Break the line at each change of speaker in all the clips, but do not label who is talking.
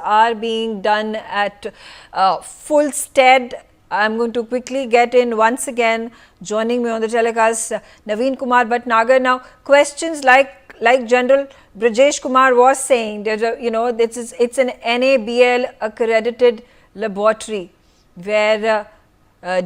are being done at full stead. I'm going to quickly get in once again, joining me on the telecast, Naveen Kumar Bhatnagar. Now, questions like General Brajesh Kumar was saying, there's a, it's an NABL accredited laboratory where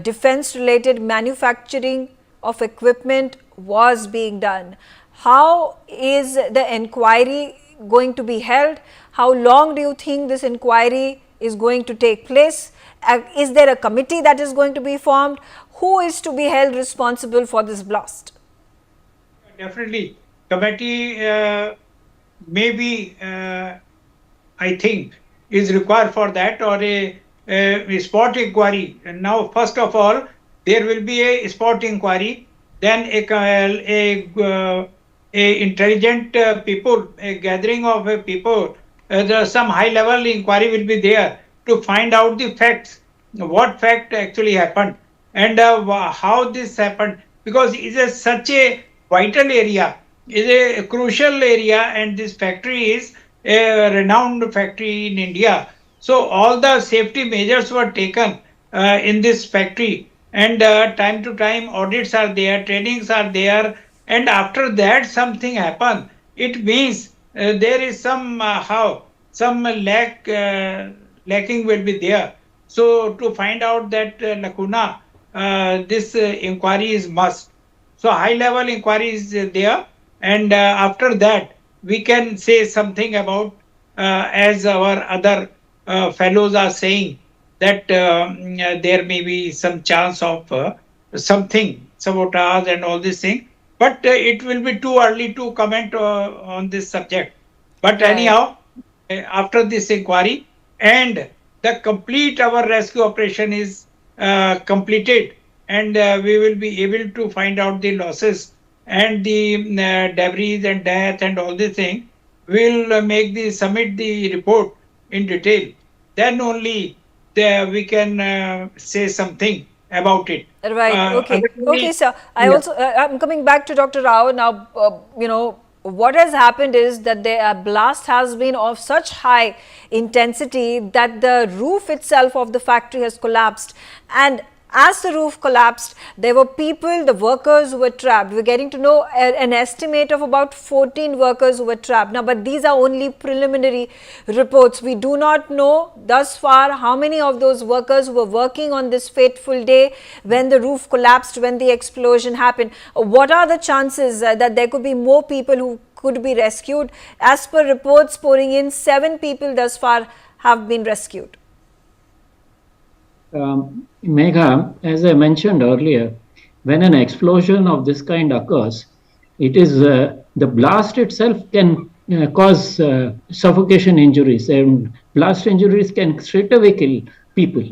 defense-related manufacturing of equipment was being done. How is the inquiry going to be held? How long do you think this inquiry is going to take place? Is there a committee that is going to be formed? Who is to be held responsible for this blast?
Definitely. Committee maybe, I think, is required for that, or a spot inquiry. And now, first of all, there will be a spot inquiry, then a intelligent people, a gathering of people, some high-level inquiry will be there to find out the facts, what fact actually happened, and how this happened, because it is such a vital area, is a crucial area, and this factory is a renowned factory in India. So all the safety measures were taken in this factory, and time to time audits are there, trainings are there, and after that something happened. It means there is somehow some lacking will be there. So to find out that lacuna, this inquiry is must. So high level inquiry is there, and after that we can say something about, as our other fellows are saying, that there may be some chance of something, sabotage and all this thing. But it will be too early to comment on this subject. But anyhow, after this inquiry and the complete our rescue operation is completed, and we will be able to find out the losses and the debris and death and all this thing, we'll submit the report in detail. Then only we can say something about it.
Right. Okay, sir. I'm coming back to Dr. Rao now. What has happened is that the blast has been of such high intensity that the roof itself of the factory has collapsed, and as the roof collapsed, there were people, the workers who were trapped. We're getting to know an estimate of about 14 workers who were trapped. Now, but these are only preliminary reports. We do not know thus far how many of those workers who were working on this fateful day when the roof collapsed, when the explosion happened. What are the chances that there could be more people who could be rescued? As per reports pouring in, 7 people thus far have been rescued.
Megha, as I mentioned earlier, when an explosion of this kind occurs, it is the blast itself can cause suffocation injuries, and blast injuries can straight away kill people.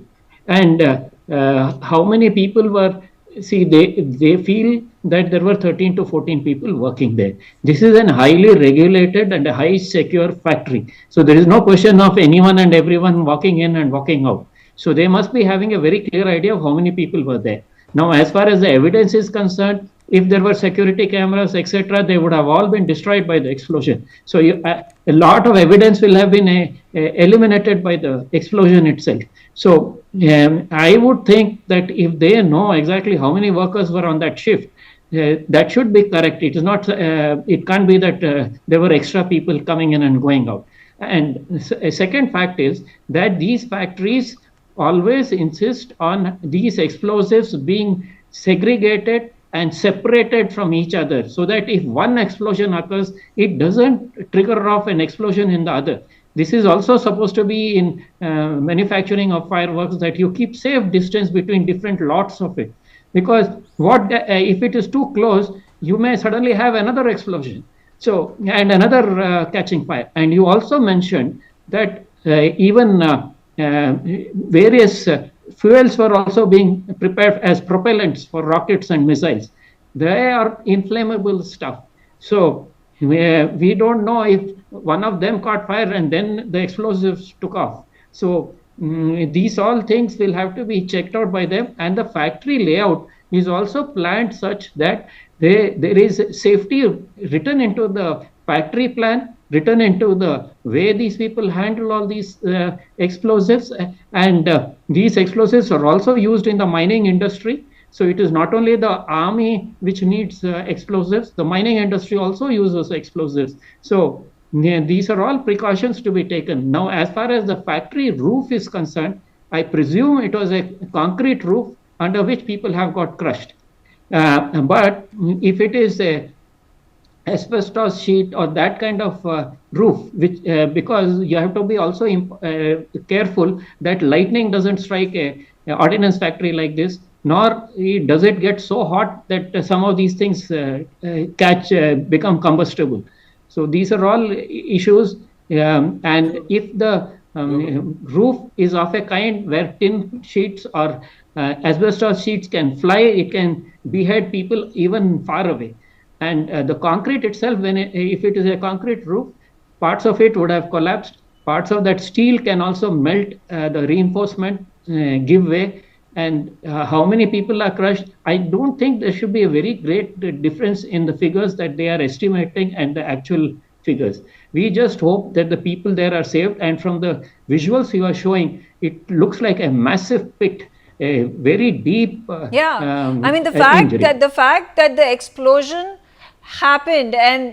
And how many people were? See, they feel that there were 13 to 14 people working there. This is a highly regulated and a high secure factory. So there is no question of anyone and everyone walking in and walking out. So they must be having a very clear idea of how many people were there. Now, as far as the evidence is concerned, if there were security cameras, etc., they would have all been destroyed by the explosion. So a lot of evidence will have been eliminated by the explosion itself. So I would think that if they know exactly how many workers were on that shift, that should be correct. It is not. It can't be that there were extra people coming in and going out. And a second fact is that these factories always insist on these explosives being segregated and separated from each other, so that if one explosion occurs, it doesn't trigger off an explosion in the other. This is also supposed to be in manufacturing of fireworks, that you keep safe distance between different lots of it, because if it is too close, you may suddenly have another explosion, so and another catching fire. And you also mentioned that even various fuels were also being prepared as propellants for rockets and missiles. They are inflammable stuff. So we don't know if one of them caught fire and then the explosives took off. So these all things will have to be checked out by them. And the factory layout is also planned such that there is safety written into the factory plan written into the way these people handle all these explosives. And these explosives are also used in the mining industry. So it is not only the army which needs explosives, the mining industry also uses explosives. So yeah, these are all precautions to be taken. Now, as far as the factory roof is concerned, I presume it was a concrete roof under which people have got crushed. But if it is a asbestos sheet or that kind of roof, which because you have to be also careful that lightning doesn't strike a ordnance factory like this, nor does it get so hot that some of these things become combustible. So these are all issues. And if the roof is of a kind where tin sheets or asbestos sheets can fly, it can behead people even far away. And the concrete itself, if it is a concrete roof, parts of it would have collapsed. Parts of that steel can also melt, the reinforcement give way. And how many people are crushed? I don't think there should be a very great difference in the figures that they are estimating and the actual figures. We just hope that the people there are saved. And from the visuals you are showing, it looks like a massive pit, a very deep
Yeah, I mean
injury.
the fact that the explosion happened and